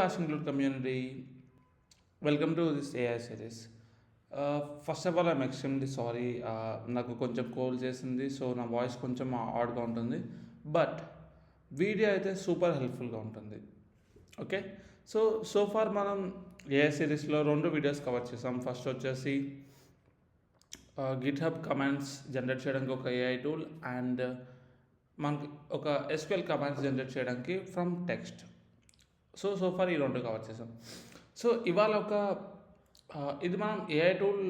Ashinclude community, welcome to this AI series. First of all, I'm extremely sorry. నాకు కొంచెం coal చేసింది, so నా voice కొంచెం ఆడ్గా ఉంటుంది. బట్ వీడియో అయితే సూపర్ హెల్ప్ఫుల్గా ఉంటుంది. ఓకే, సో ఫార్ మనం ఏఐ సిరీస్లో 2 వీడియోస్ కవర్ చేసాం. ఫస్ట్ వచ్చేసి గిట్ హబ్ కమాండ్స్ జనరేట్ చేయడానికి ఒక ఏఐ టూల్, అండ్ మనకి ఒక ఎస్క్యూఎల్ కమాండ్స్ జనరేట్ చేయడానికి ఫ్రమ్ టెక్స్ట్. సో ఫార్ ఈ 2 కవర్ చేసాం. సో ఇవాళ ఇది మనం ఏఐ టూల్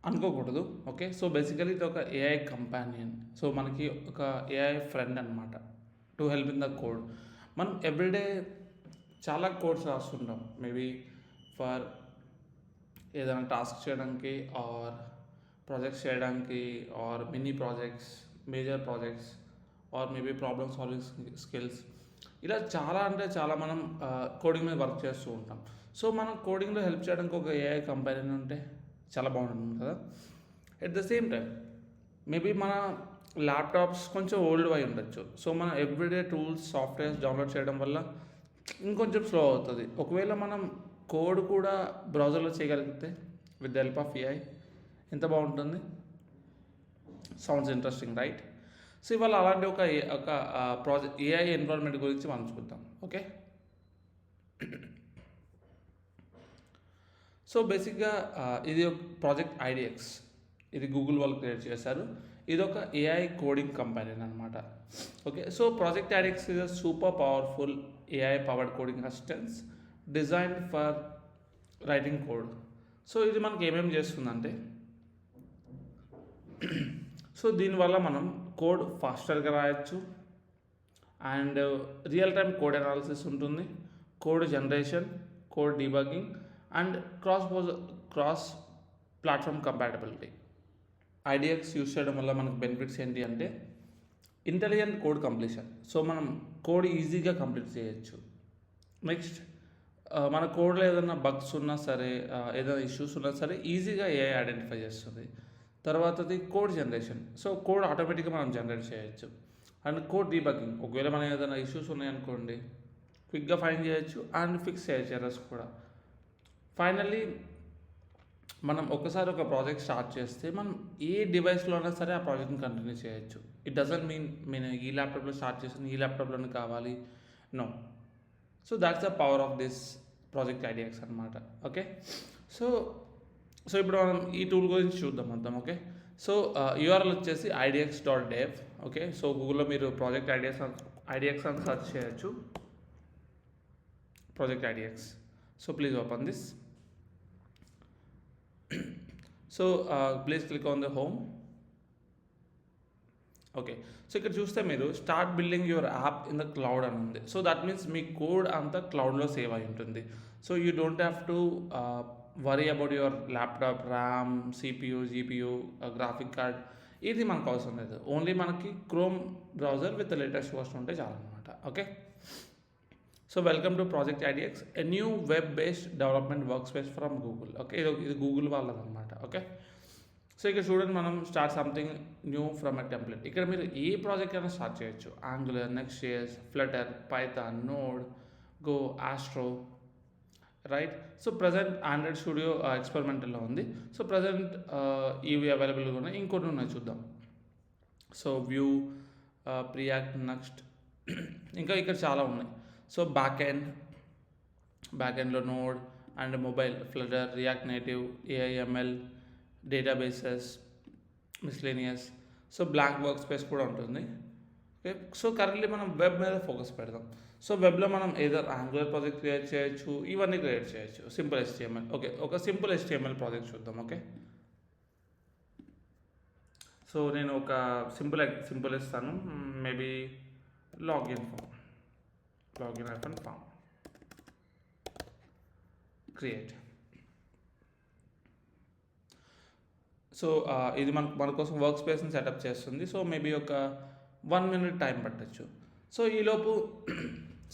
అనుకోకూడదు. ఓకే, సో బేసికలీ ఇది ఒక ఏఐ కంపానియన్. సో మనకి ఒక ఏఐ ఫ్రెండ్ అనమాట, to help in the code. మనం ఎవ్రీడే చాలా కోడ్స్ రాస్తుంటాం, మేబీ ఫర్ ఏదైనా టాస్క్ చేయడానికి, ఆర్ ప్రాజెక్ట్స్ చేయడానికి, or mini projects, major projects, or maybe problem solving skills. ఇలా చాలా అంటే చాలా మనం కోడింగ్ మీద వర్క్ చేస్తూ ఉంటాం. సో మనం కోడింగ్లో హెల్ప్ చేయడానికి ఒక ఏఐ కంపెనీ ఉంటే చాలా బాగుంటుంది కదా. At the same time maybe మన ల్యాప్టాప్స్ కొంచెం ఓల్డ్ అయి ఉండొచ్చు. సో మనం ఎవ్రీడే టూల్స్, సాఫ్ట్వేర్స్ డౌన్లోడ్ చేయడం వల్ల ఇంకొంచెం స్లో అవుతుంది. ఒకవేళ మనం కోడ్ కూడా బ్రౌజర్లో చేయగలిగితే with the help of AI ఎంత బాగుంటుంది. Sounds interesting, right? సో ఇవాళ అలాంటి ఒక ప్రాజెక్ట్ ఏఐ ఎన్విరాన్మెంట్ గురించి మనం చూద్దాం. ఓకే, సో బేసిక్గా ఇది ఒక ప్రాజెక్ట్ ఐడిఎక్స్. ఇది గూగుల్ వాళ్ళు క్రియేట్ చేశారు. ఇది ఒక ఏఐ కోడింగ్ కంపెనీ అనమాట. Okay, so project IDX is a super powerful AI powered coding assistance designed for writing code. So ఇది మనకి ఏమేమి చేస్తుందంటే, సో దీనివల్ల మనం కోడ్ ఫాస్టర్గా రాయొచ్చు, and real time code analysis ఉంటుంది, code generation, code debugging, and cross platform compatibility. IDX use చేయడం వల్ల మనకు బెనిఫిట్స్ ఏంటి అంటే ఇంటెలిజెంట్ కోడ్ కంప్లీషన్. సో మనం కోడ్ ఈజీగా కంప్లీట్ చేయొచ్చు. నెక్స్ట్ మన కోడ్లో ఏదైనా బగ్స్ ఉన్నా సరే, ఏదైనా ఇష్యూస్ ఉన్నా సరే ఈజీగా ఏఐ ఐడెంటిఫై చేస్తుంది. తర్వాతది కోడ్ జనరేషన్. సో కోడ్ ఆటోమేటిక్గా మనం జనరేట్ చేయొచ్చు. అండ్ కోడ్ డీబగ్గింగ్, ఒకవేళ మనం ఏదైనా ఇష్యూస్ ఉన్నాయనుకోండి క్విక్గా ఫైండ్ చేయొచ్చు అండ్ ఫిక్స్ చేయొచ్చు ఎర్రర్స్ కూడా. ఫైనల్లీ మనం ఒకసారి ఒక ప్రాజెక్ట్ స్టార్ట్ చేస్తే మనం ఏ డివైస్లో అయినా సరే ఆ ప్రాజెక్ట్ని కంటిన్యూ చేయొచ్చు. ఇట్ డజంట్ మీన్ నేను ఈ ల్యాప్టాప్లో స్టార్ట్ చేసిన ఈ ల్యాప్టాప్లోనే కావాలి, no. So that's the power of this project ideas అనమాట. ఓకే, సో ఇప్పుడు మనం ఈ టూల్ గురించి చూద్దాం మొత్తం. ఓకే, సో యూఆర్ఎల్ వచ్చేసి idx.dev. ఓకే, సో గూగుల్లో మీరు ప్రాజెక్ట్ ఐడియాక్స్ అని సెర్చ్ చేయొచ్చు, project IDX. So please open this. So please click on the home. Okay, so ఇక్కడ చూస్తే మీరు start building your app in the cloud అని ఉంది. సో దట్ మీన్స్ మీ కోడ్ అంతా క్లౌడ్లో సేవ్ అయి ఉంటుంది. So you don't have to worry about your laptop RAM, CPU, GPU, graphic card. ఇది మనకు అవసరం లేదు. ఓన్లీ మనకి Chrome browser with latest version ఉంటే చాలన్నమాట. Okay, so welcome to project IDX, a new web based development work space from Google. Okay, ఇది Google వాళ్ళదన్నమాట. Okay, so ఇక్కడ చూడండి, మనం start something new from a template. ఇక్కడ మీరు ఏ ప్రాజెక్ట్ అయినా స్టార్ట్ చేయొచ్చు. Angular, Next.js, Flutter, Python, Node, Go, Astro, right? So present Android Studio ఎక్స్పెరిమెంటల్లో ఉంది. సో ప్రజెంట్ ఇవి అవైలబుల్గా ఉన్నాయి. ఇంకొన్ని ఉన్నాయి, చూద్దాం. సో వ్యూ, ప్రియాక్ట్, నెక్స్ట్, ఇంకా ఇక్కడ చాలా ఉన్నాయి. సో బ్యాక్ ఎండ్లో node and mobile, Flutter, react native, AIML, databases, miscellaneous. So blank work space కూడా ఉంటుంది. ఓకే, సో కరెంట్లీ మనం వెబ్ మీద ఫోకస్ పెడదాం. సో వెబ్లో మనం ఏదో యాంగులర్ ప్రాజెక్ట్ క్రియేట్ చేయొచ్చు, ఇవన్నీ క్రియేట్ చేయొచ్చు. Simple HTML. ఓకే, ఒక సింపుల్ HTML ప్రాజెక్ట్ చూద్దాం. ఓకే, సో నేను ఒక సింపుల్ ఇస్తాను. Maybe login form create. So ఇది మన కోసం వర్క్ స్పేస్ని సెటప్ చేస్తుంది. సో మేబీ ఒక 1 minute టైం పట్టచ్చు. సో ఈలోపు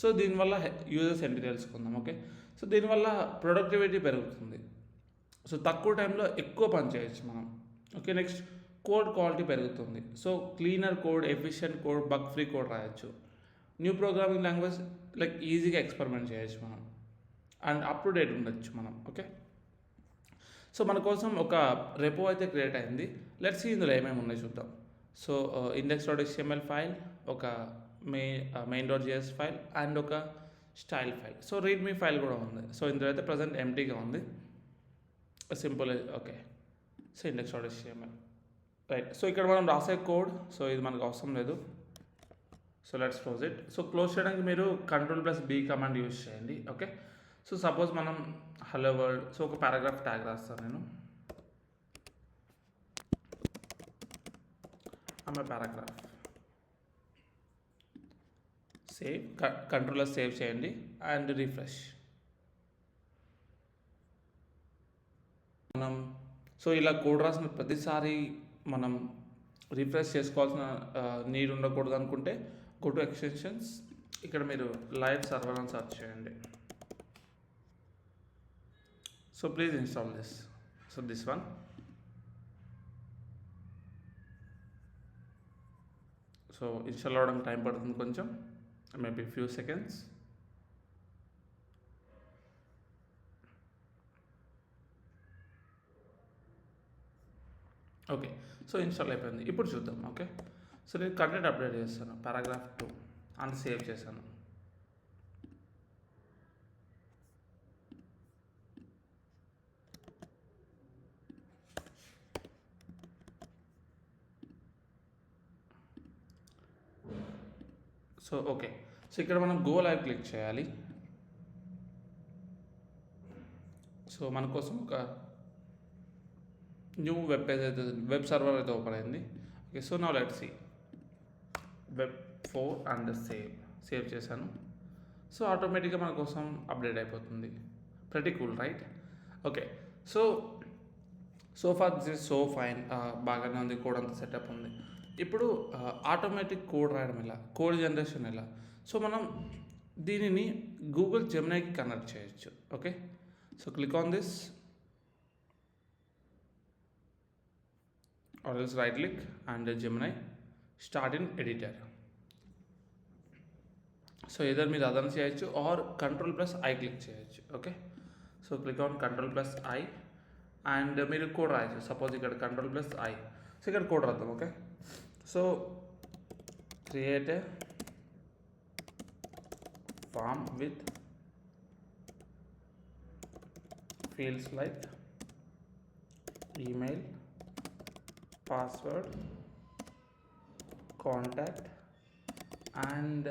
సో దీనివల్ల యూజర్స్ ఏంటి తెలుసుకుందాం. ఓకే, సో దీనివల్ల ప్రొడక్టివిటీ పెరుగుతుంది. సో తక్కువ టైంలో ఎక్కువ పని చేయొచ్చు మనం. ఓకే, నెక్స్ట్ కోడ్ క్వాలిటీ పెరుగుతుంది. So cleaner code, efficient code, bug free code రాయొచ్చు. న్యూ ప్రోగ్రామింగ్ లాంగ్వేజ్ లైక్ ఈజీగా ఎక్స్పెరిమెంట్ చేయొచ్చు మనం, అండ్ అప్ టు డేట్ ఉండొచ్చు మనం. ఓకే, సో మన కోసం ఒక రెపో అయితే క్రియేట్ అయింది. లెట్స్ సీ ఇందులో ఏమేమి ఉన్నాయి చూద్దాం. సో index.html ఫైల్, ఒక main.js ఫైల్ అండ్ ఒక style file. So readme file కూడా ఉంది. సో ఇందులో అయితే ప్రజెంట్ ఎంటీగా ఉంది, simple. Okay, so index.html right. So ఇక్కడ మనం రాసే కోడ్, సో ఇది మనకు అవసరం లేదు. So let's close it. So close చేయడానికి మీరు Ctrl+B కమాండ్ యూజ్ చేయండి. ఓకే, సో సపోజ్ మనం హలో వరల్డ్, సో ఒక పారాగ్రాఫ్ ట్యాగ్ రాస్తాను నేను, ఆమె పారాగ్రాఫ్. సేవ్, కంట్రోల్లో సేవ్ చేయండి అండ్ రిఫ్రెష్. మనం సో ఇలా కోడ్ రాసిన ప్రతిసారి మనం రిఫ్రెష్ చేసుకోవాల్సిన నీడ్ ఉండకూడదు అనుకుంటే గో టు ఎక్స్టెన్షన్స్, ఇక్కడ మీరు లైవ్ సర్వర్ అని సెర్చ్ చేయండి. So please install this. So this one. So install అవ్వడానికి టైం పడుతుంది కొంచెం, maybe few seconds. Okay, so install అయిపోయింది. ఇప్పుడు చూద్దాం. ఓకే, సో నేను కంటెంట్ అప్డేట్ చేస్తాను, పారాగ్రాఫ్ 2 అని సేవ్ చేశాను. సో ఓకే, సో ఇక్కడ మనం గో లైవ్ క్లిక్ చేయాలి. సో మన కోసం ఒక న్యూ వెబ్ పేజ్ అయితే, వెబ్ సర్వర్ అయితే ఓపెన్ అయింది. Okay, so now let's see web 4 and save చేశాను. సో ఆటోమేటిక్గా మన కోసం అప్డేట్ అయిపోతుంది. ప్రతి cool, right? Okay, so far this is so fine, బాగానే ఉంది, కోడ్ అంతా సెటప్ ఉంది. ఇప్పుడు ఆటోమేటిక్ కోడ్ రాయడం ఎలా, కోడ్ జనరేషన్ ఎలా? సో మనం దీనిని గూగుల్ జెమినైకి కనెక్ట్ చేయొచ్చు. Okay, so click on this or else right click and Gemini start in editor. So either మీరు అదన చేయొచ్చు ఆర్ Ctrl+I క్లిక్ చేయొచ్చు. Okay, so click on Ctrl+I and మీరు కోడ్ రాయొచ్చు. సపోజ్ ఇక్కడ Ctrl+I, సో ఇక్కడ కోడ్ రాద్దాం. Okay, so create a form with fields like email, password, contact and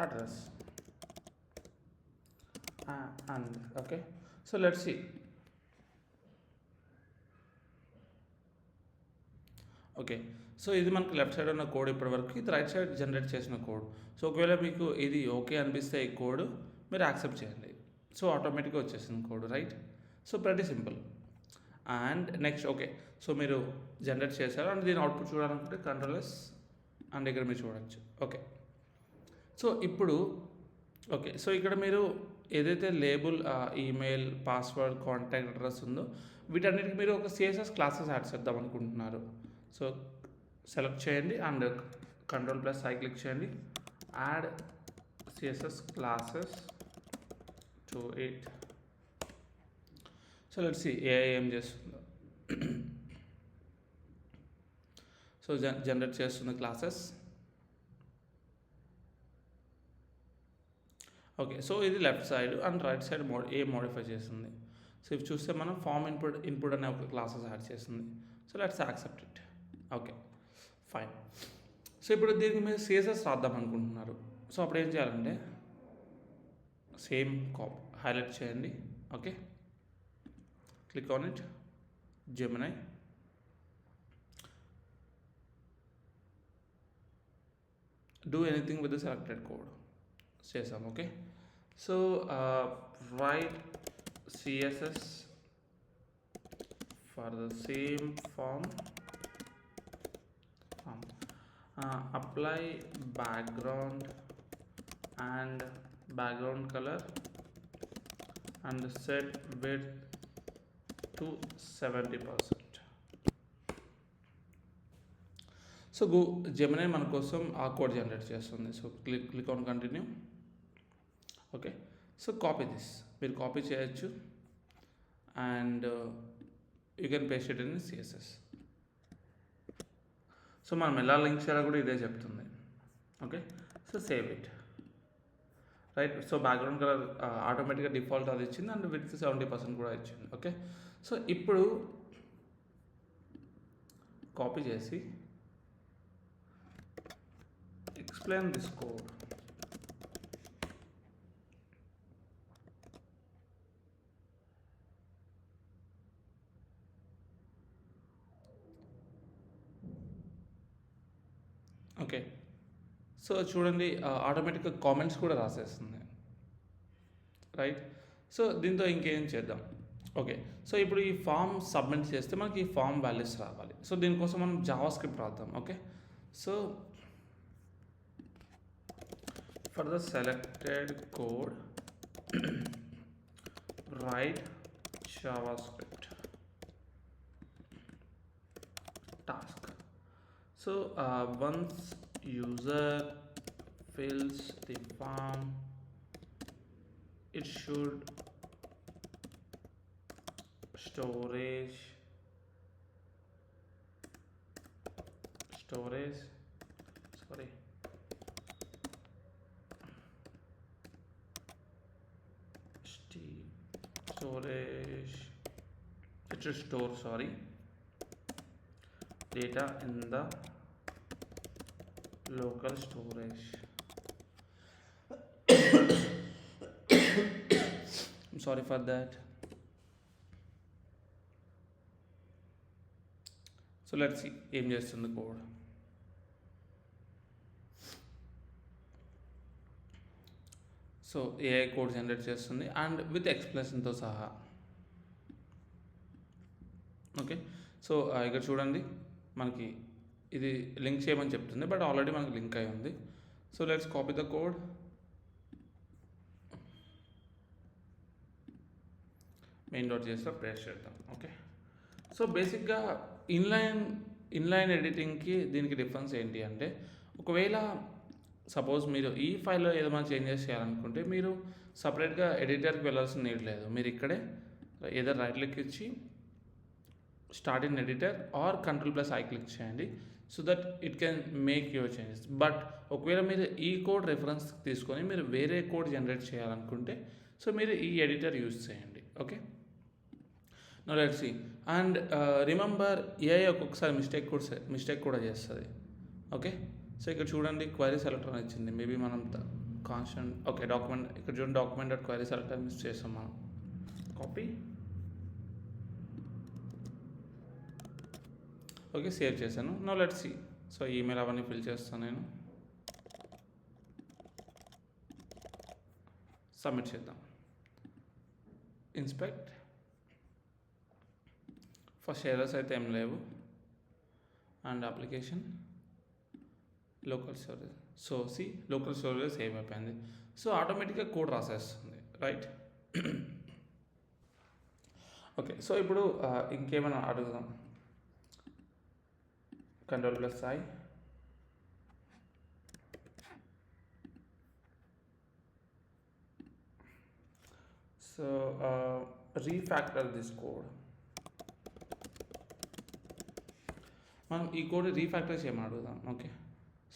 address and okay, so let's see. Okay, so ఇది మనకు left side ఉన్న code ఇప్పటివరకు, ఇది రైట్ సైడ్ జనరేట్ చేసిన కోడ్. సో ఒకవేళ మీకు ఇది ఓకే అనిపిస్తే ఈ కోడ్ మీరు యాక్సెప్ట్ చేయండి. సో ఆటోమేటిక్గా వచ్చేసింది కోడ్, రైట్? సో ప్రతి simple. And next okay, so మీరు జనరేట్ చేశారు అండ్ దీని అవుట్పుట్ చూడాలనుకుంటే Ctrl+S అండ్ ఇక్కడ మీరు చూడవచ్చు. ఓకే, సో ఇప్పుడు ఓకే, సో ఇక్కడ మీరు ఏదైతే label, email, password, contact address ఉందో వీటన్నిటికి మీరు ఒక CSS క్లాసెస్ యాడ్ చేద్దాం అనుకుంటున్నారు. సో సెలెక్ట్ చేయండి అండ్ Ctrl+I క్లిక్ చేయండి, add CSS classes to it. So let's see AI ఏం చేస్తుందో. సో జనరేట్ చేస్తున్న క్లాసెస్. ఓకే, సో ఇది left side and right side modify చేస్తుంది. సో ఇవి చూస్తే మనం ఫామ్ ఇన్పుట్ అనే ఒక క్లాసెస్ యాడ్ చేస్తుంది. So let's accept it. Okay, fine. So ఇప్పుడు దీనికి మీరు CSS రాద్దాం అనుకుంటున్నారు. సో అప్పుడు ఏం చేయాలంటే సేమ్ హైలైట్ చేయండి. Okay, click on it, Gemini, do anything with the selected code. Say some. Okay, so write CSS for the same form, apply background and background color and set width to 70%. So Gemini మన కోసం ఆ code generate చేస్తుంది. So click on continue. Okay, so copy this, మీరు copy చేయొచ్చు and you can paste it in CSS. So మనం ఎలా link చేయాలో కూడా ఇదే చెప్తుంది. Okay, so save it, right. So background colour ఆటోమేటిక్గా డిఫాల్ట్ అది ఇచ్చింది అండ్ విత్ 70% కూడా ఇచ్చింది. ఓకే, సో ఇప్పుడు కాపీ చేసి explain this code. Okay, so చూడండి ఆటోమేటిక్గా కామెంట్స్ కూడా రాసేస్తుంది, రైట్. సో దీంతో ఇంకేం చేద్దాం. ఓకే, సో ఇప్పుడు ఈ ఫామ్ సబ్మిట్ చేస్తే మనకి ఈ ఫామ్ వాల్యూస్ రావాలి. సో దీనికోసం మనం జావా స్క్రిప్ట్ రాద్దాం. Okay, so for the selected code right Java script task. So once user fills the form, it should storage sorry storage it should store data in the local storage. I'm sorry for that. So let's see ఏం చేస్తుంది code. So AI code generate చేస్తుంది and with ఎక్స్ప్లెనేషన్తో సహా. Okay, so ఇక్కడ చూడండి మనకి ఇది link చేయమని చెప్తుంది, బట్ ఆల్రెడీ మనకి లింక్ అయి ఉంది. So let's copy the code. main.jsలో ప్రెస్ చేద్దాం. ఓకే, సో బేసిక్గా ఇన్లైన్ ఎడిటింగ్కి దీనికి డిఫరెన్స్ ఏంటి అంటే, ఒకవేళ సపోజ్ మీరు ఈ ఫైల్లో ఏదైనా చేంజెస్ చేయాలనుకుంటే మీరు సపరేట్గా ఎడిటర్కి వెళ్ళాల్సిన నీడ్ లేదు. మీరు ఇక్కడే ఏదో రైట్ క్లిక్ ఇచ్చి start in editor or Ctrl+I click చేయండి, so that it can make your changes. But ఒకవేళ మీరు ఈ కోడ్ రెఫరెన్స్ తీసుకొని మీరు వేరే కోడ్ జనరేట్ చేయాలనుకుంటే సో మీరు ఈ ఎడిటర్ యూజ్ చేయండి. Okay, now let's see. And remember AI ఒక్కొక్కసారి మిస్టేక్ కూడా చేస్తుంది. ఓకే, సో ఇక్కడ చూడండి క్వైరీ సెలెక్టర్ అని ఇచ్చింది. మేబీ మనం కాన్స్టెంట్ ఓకే డాక్యుమెంట్ ఇక్కడ చూడండి డాక్యుమెంట్.క్వైరీ సెలెక్టర్ మిస్ చేస్తాం మనం. కాపీ. ఓకే, సేవ్ చేశాను. Now let's see. So email అవన్నీ ఫిల్ చేస్తాను నేను. సబ్మిట్ చేద్దాం. ఇన్స్పెక్ట్. ఫస్ట్ ఎర్రర్స్ అయితే ఏం లేవు. And application local storage. So local storage save అయిపోయింది. సో ఆటోమేటిక్గా కోడ్ రాసేస్తుంది, రైట్. ఓకే, సో ఇప్పుడు ఇంకేమైనా అడుగుదాం. Ctrl+I. So refactor this code. మనం ఈ కోడ్ రీఫ్యాక్టర్ చేయమని అడుగుదాం. ఓకే,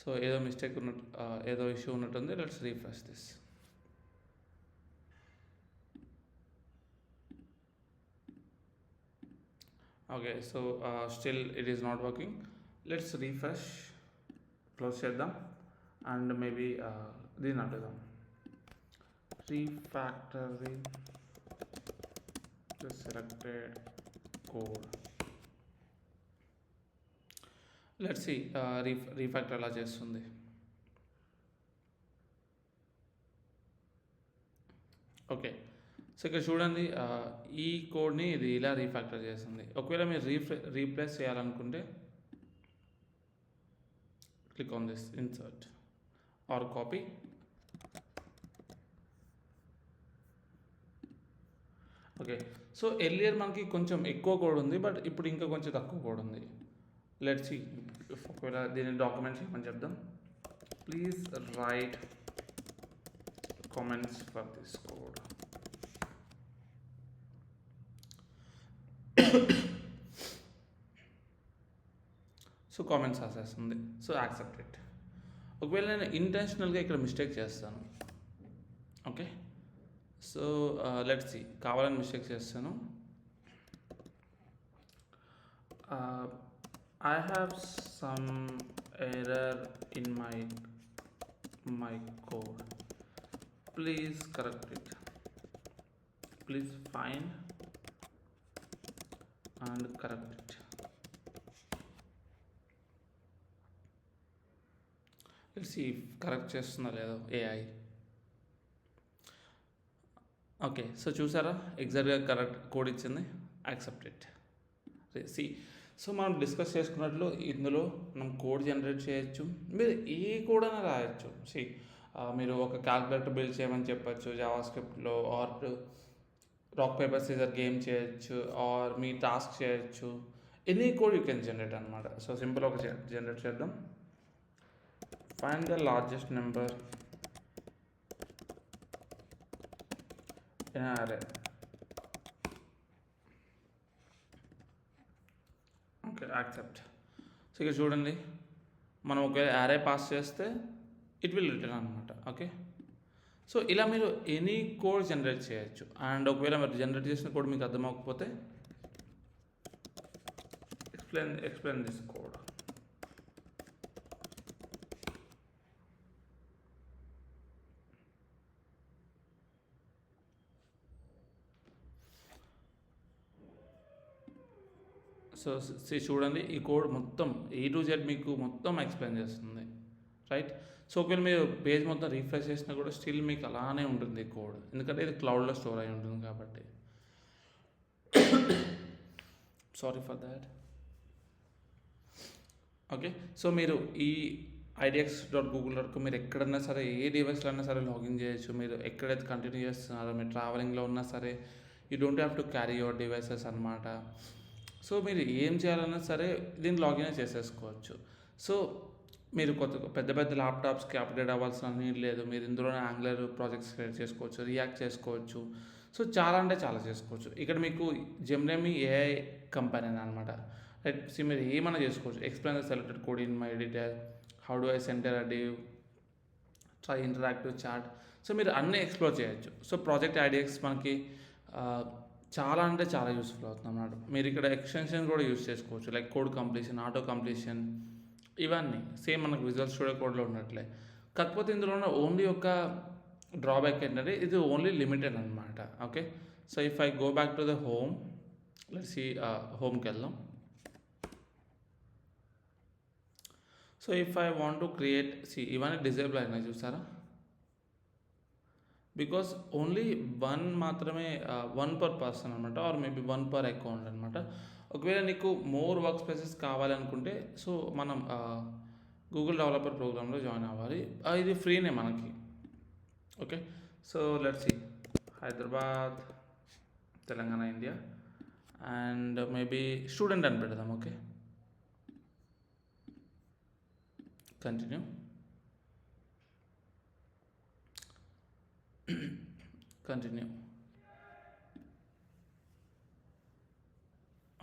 సో ఏదో మిస్టేక్ ఉన్నట్టు ఏదో ఇష్యూ ఉన్నట్టుంది. Let's refresh this. Okay, so still it is not working. Let's refresh. Close చేద్దాం అండ్ మేబీ దీన్ని అడుగుదాం. Refactoring the selected code. Let's see refactor ఎలా చేస్తుంది. ఓకే, సో ఇక్కడ చూడండి ఈ కోడ్ని ఇది ఇలా రీఫ్యాక్టర్ చేస్తుంది. ఒకవేళ మీరు రీప్లేస్ చేయాలనుకుంటే click on this insert or copy. Okay, so earlier మనకి కొంచెం ఎక్కువ కోడ్ ఉంది, బట్ ఇప్పుడు ఇంకా కొంచెం తక్కువ కోడ్ ఉంది. లెట్స్ సీ ఒకవేళ దీన్ని డాక్యుమెంట్స్ ఏమని చెప్దాం, please write comments for this code. So comments రాసేస్తుంది, సో యాక్సెప్ట్ ఇట్. ఒకవేళ నేను ఇంటెన్షనల్గా ఇక్కడ మిస్టేక్ చేస్తాను, ఓకే, సో లెట్స్ సి, కావాలని మిస్టేక్ చేస్తాను. I have some error in my code. Please correct it. Please find and correct it. Let's see if correct చేస్తుందా లేదో AI. ఓకే, సో చూసారా ఎగ్జాక్ట్గా కరెక్ట్ కోడ్ ఇచ్చింది, యాక్సెప్ట్ ఇట్. సి, సో మనం discuss చేసుకున్నట్లు ఇందులో మనం కోడ్ జనరేట్ చేయొచ్చు, మీరు ఏ కోడ్ అయినా రాయొచ్చు. సి, మీరు ఒక క్యాల్కులేటర్ బిల్డ్ చేయమని చెప్పచ్చు జావా స్క్రిప్ట్లో, or rock paper scissor game చేయొచ్చు, ఆర్ మీ టాస్క్ చేయొచ్చు, any code you can generate అనమాట. సో సింపుల్ ఒక జనరేట్ చేద్దాం. Find the largest number in array. Okay, accept. So ఇక్కడ చూడండి, మనం ఒకవేళ యారే పాస్ చేస్తే ఇట్ విల్ రిటర్న్ అనమాట. ఓకే, సో ఇలా మీరు ఎనీ కోడ్ జనరేట్ చేయొచ్చు. అండ్ ఒకవేళ మీరు జనరేట్ చేసిన కోడ్ మీకు అర్థమవకపోతే ఎక్స్ప్లెయిన్ దిస్ కోడ్. సో చూడండి, ఈ కోడ్ మొత్తం A to Z మీకు మొత్తం ఎక్స్ప్లెయిన్ చేస్తుంది, రైట్. సో ఒకవేళ మీరు పేజ్ మొత్తం రీఫ్రెష్ చేసినా కూడా స్టిల్ మీకు అలానే ఉంటుంది కోడ్, ఎందుకంటే ఇది క్లౌడ్లో స్టోర్ అయి ఉంటుంది కాబట్టి. Sorry for that. Okay, so మీరు ఈ idx.google.com మీరు ఎక్కడన్నా సరే, ఏ డివైస్లో అయినా సరే లాగిన్ చేయొచ్చు. మీరు ఎక్కడైతే కంటిన్యూ చేస్తున్నారో, మీరు ట్రావెలింగ్లో ఉన్నా సరే, you don't have to carry your devices అనమాట. సో మీరు ఏం చేయాలన్నా సరే దీన్ని లాగిన్ చేసేసుకోవచ్చు. సో మీరు పెద్ద పెద్ద ల్యాప్టాప్స్కి అప్గ్రేడ్ అవ్వాల్సిన నీడ్ లేదు. మీరు ఇందులోనే యాంగులర్ ప్రాజెక్ట్స్ క్రియేట్ చేసుకోవచ్చు, రియాక్ట్ చేసుకోవచ్చు. సో చాలా అంటే చాలా చేసుకోవచ్చు. ఇక్కడ మీకు జెమినీ AI కంపెనీ అనమాట, రైట్. సో మీరు ఏమైనా చేసుకోవచ్చు. Explain the selected code in my editor, how do I centre a div, try interactive chat. So మీరు అన్నీ ఎక్స్ప్లోర్ చేయొచ్చు. సో ప్రాజెక్ట్ IDX మనకి చాలా అంటే చాలా యూస్ఫుల్ అవుతుంది అన్నమాట. మీరు ఇక్కడ ఎక్స్టెన్షన్ కూడా యూస్ చేసుకోవచ్చు, like code completion, auto completion, ఇవన్నీ సేమ్ మనకు విజువల్ స్టూడియో కోడ్లో ఉన్నట్లే. కాకపోతే ఇందులో ఉన్న ఓన్లీ ఒక డ్రాబ్యాక్ ఏంటంటే ఇది ఓన్లీ లిమిటెడ్ అనమాట. Okay, so if I go back to the home, let's see, హోమ్కి వెళ్దాం. So if I want to create, see ఇవన్నీ డిజేబుల్ అయినాయి చూసారా, బికాస్ ఓన్లీ మాత్రమే 1 per పర్సన్ అనమాట, ఆర్ మేబీ 1 per అకౌంట్ అనమాట. ఒకవేళ నీకు మోర్ వర్క్ స్పేసెస్ కావాలనుకుంటే, సో మనం గూగుల్ డెవలపర్ ప్రోగ్రామ్లో జాయిన్ అవ్వాలి. ఇది ఫ్రీనే మనకి. Okay, so let's see, Hyderabad, Telangana, India, and maybe student అని పెడదాం. Okay, continue. Continue.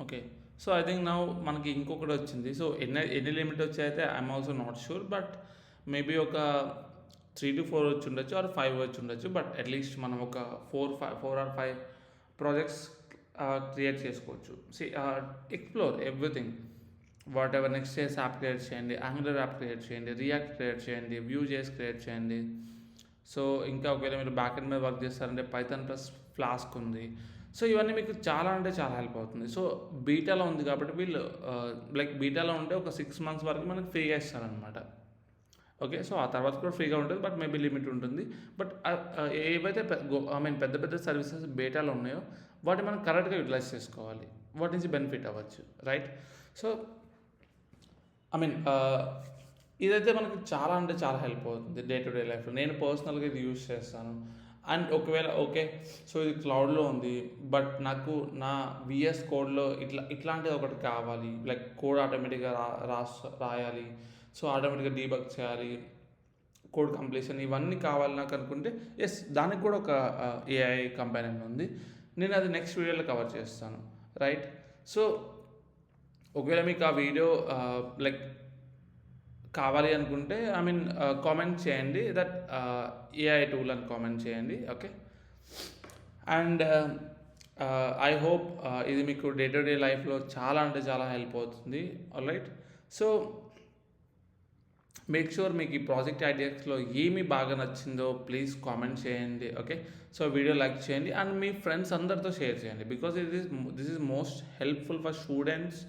Okay, so I think now మనకి ఇంకొకటి వచ్చింది. సో ఎన్ని లిమిట్ వచ్చాయితే I'm also not sure, but maybe ఒక 3 to 4 వచ్చి ఉండొచ్చు, ఆర్ 5 వచ్చి ఉండొచ్చు. బట్ అట్లీస్ట్ మనం ఒక 4 or 5 ప్రాజెక్ట్స్ క్రియేట్ చేసుకోవచ్చు. Explore everything, what ever. Next చేసి యాప్ క్రియేట్ చేయండి, యాంగులర్ యాప్ క్రియేట్ చేయండి, రియాక్ట్ క్రియేట్ చేయండి, Vue.js క్రియేట్ చేయండి. సో ఇంకా ఒకవేళ మీరు బ్యాక్ ఎండ్ మీద వర్క్ చేస్తారంటే పైథాన్ ప్లస్ ఫ్లాస్క్ ఉంది. సో ఇవన్నీ మీకు చాలా అంటే చాలా హెల్ప్ అవుతుంది. సో బీటాలో ఉంది కాబట్టి వీళ్ళు లైక్ బీటాలో ఉంటే ఒక 6 months వరకు మనకు ఫ్రీగా ఇస్తారనమాట. ఓకే, సో ఆ తర్వాత కూడా ఫ్రీగా ఉంటుంది, బట్ మేబీ లిమిట్ ఉంటుంది. బట్ ఏవైతే పెద్ద పెద్ద సర్వీసెస్ బీటాలో ఉన్నాయో వాటిని మనం కరెక్ట్గా యూటిలైజ్ చేసుకోవాలి, వాటి నుంచి బెనిఫిట్ అవ్వచ్చు, రైట్. సో ఇదైతే మనకి చాలా అంటే చాలా హెల్ప్ అవుతుంది డే టు డే లైఫ్లో. నేను పర్సనల్గా ఇది యూస్ చేస్తాను. అండ్ ఒకవేళ ఓకే, సో ఇది క్లౌడ్లో ఉంది, బట్ నాకు నా విఎస్ కోడ్లో ఇట్లాంటిది ఒకటి కావాలి, లైక్ కోడ్ ఆటోమేటిక్గా రాయాలి, సో ఆటోమేటిక్గా డీబగ్ చేయాలి, కోడ్ కంప్లీషన్ ఇవన్నీ కావాలి నాకు అనుకుంటే, ఎస్, దానికి కూడా ఒక ఏఐ కంపెనీ ఉంది. నేను అది నెక్స్ట్ వీడియోలో కవర్ చేస్తాను, రైట్? సో ఒకవేళ మీకు ఆ వీడియో లైక్ కావాలి అనుకుంటే, ఐ మీన్ కామెంట్ చేయండి దట్ ఏఐ టూల్ అని కామెంట్ చేయండి, ఓకే? అండ్ ఐ హోప్ ఇది మీకు డే టు డే లైఫ్లో చాలా అంటే చాలా హెల్ప్ అవుతుంది, ఆల్రైట్? సో మేక్ షూర్ మీకు ఈ ప్రాజెక్ట్ ఐడియాస్లో ఏమి బాగా నచ్చిందో ప్లీజ్ కామెంట్ చేయండి, ఓకే? సో వీడియో లైక్ చేయండి అండ్ మీ ఫ్రెండ్స్ అందరితో షేర్ చేయండి, because this is most helpful for students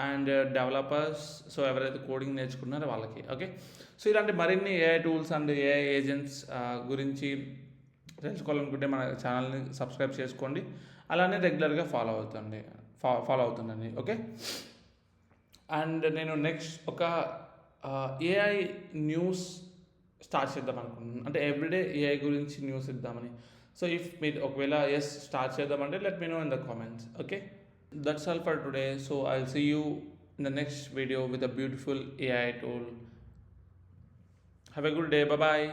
and developers. So ఎవరైతే కోడింగ్ నేర్చుకున్నారో వాళ్ళకి, ఓకే? సో ఇలాంటి మరిన్ని AI tools and AI agents గురించి తెలుసుకోవాలనుకుంటే మన ఛానల్ని సబ్స్క్రైబ్ చేసుకోండి, అలానే రెగ్యులర్గా ఫాలో అవుతుండండి, ఓకే? అండ్ నేను నెక్స్ట్ ఒక ఏఐ న్యూస్ స్టార్ట్ చేద్దాం అనుకుంటున్నాను, అంటే ఎవ్రీడే ఏఐ గురించి న్యూస్ ఇద్దామని. సో ఇఫ్ మీరు ఒకవేళ ఎస్ స్టార్ట్ చేద్దామంటే let me know in the comments, okay? That's all for today. So I'll see you in the next video with a beautiful AI tool. Have a good day. Bye bye.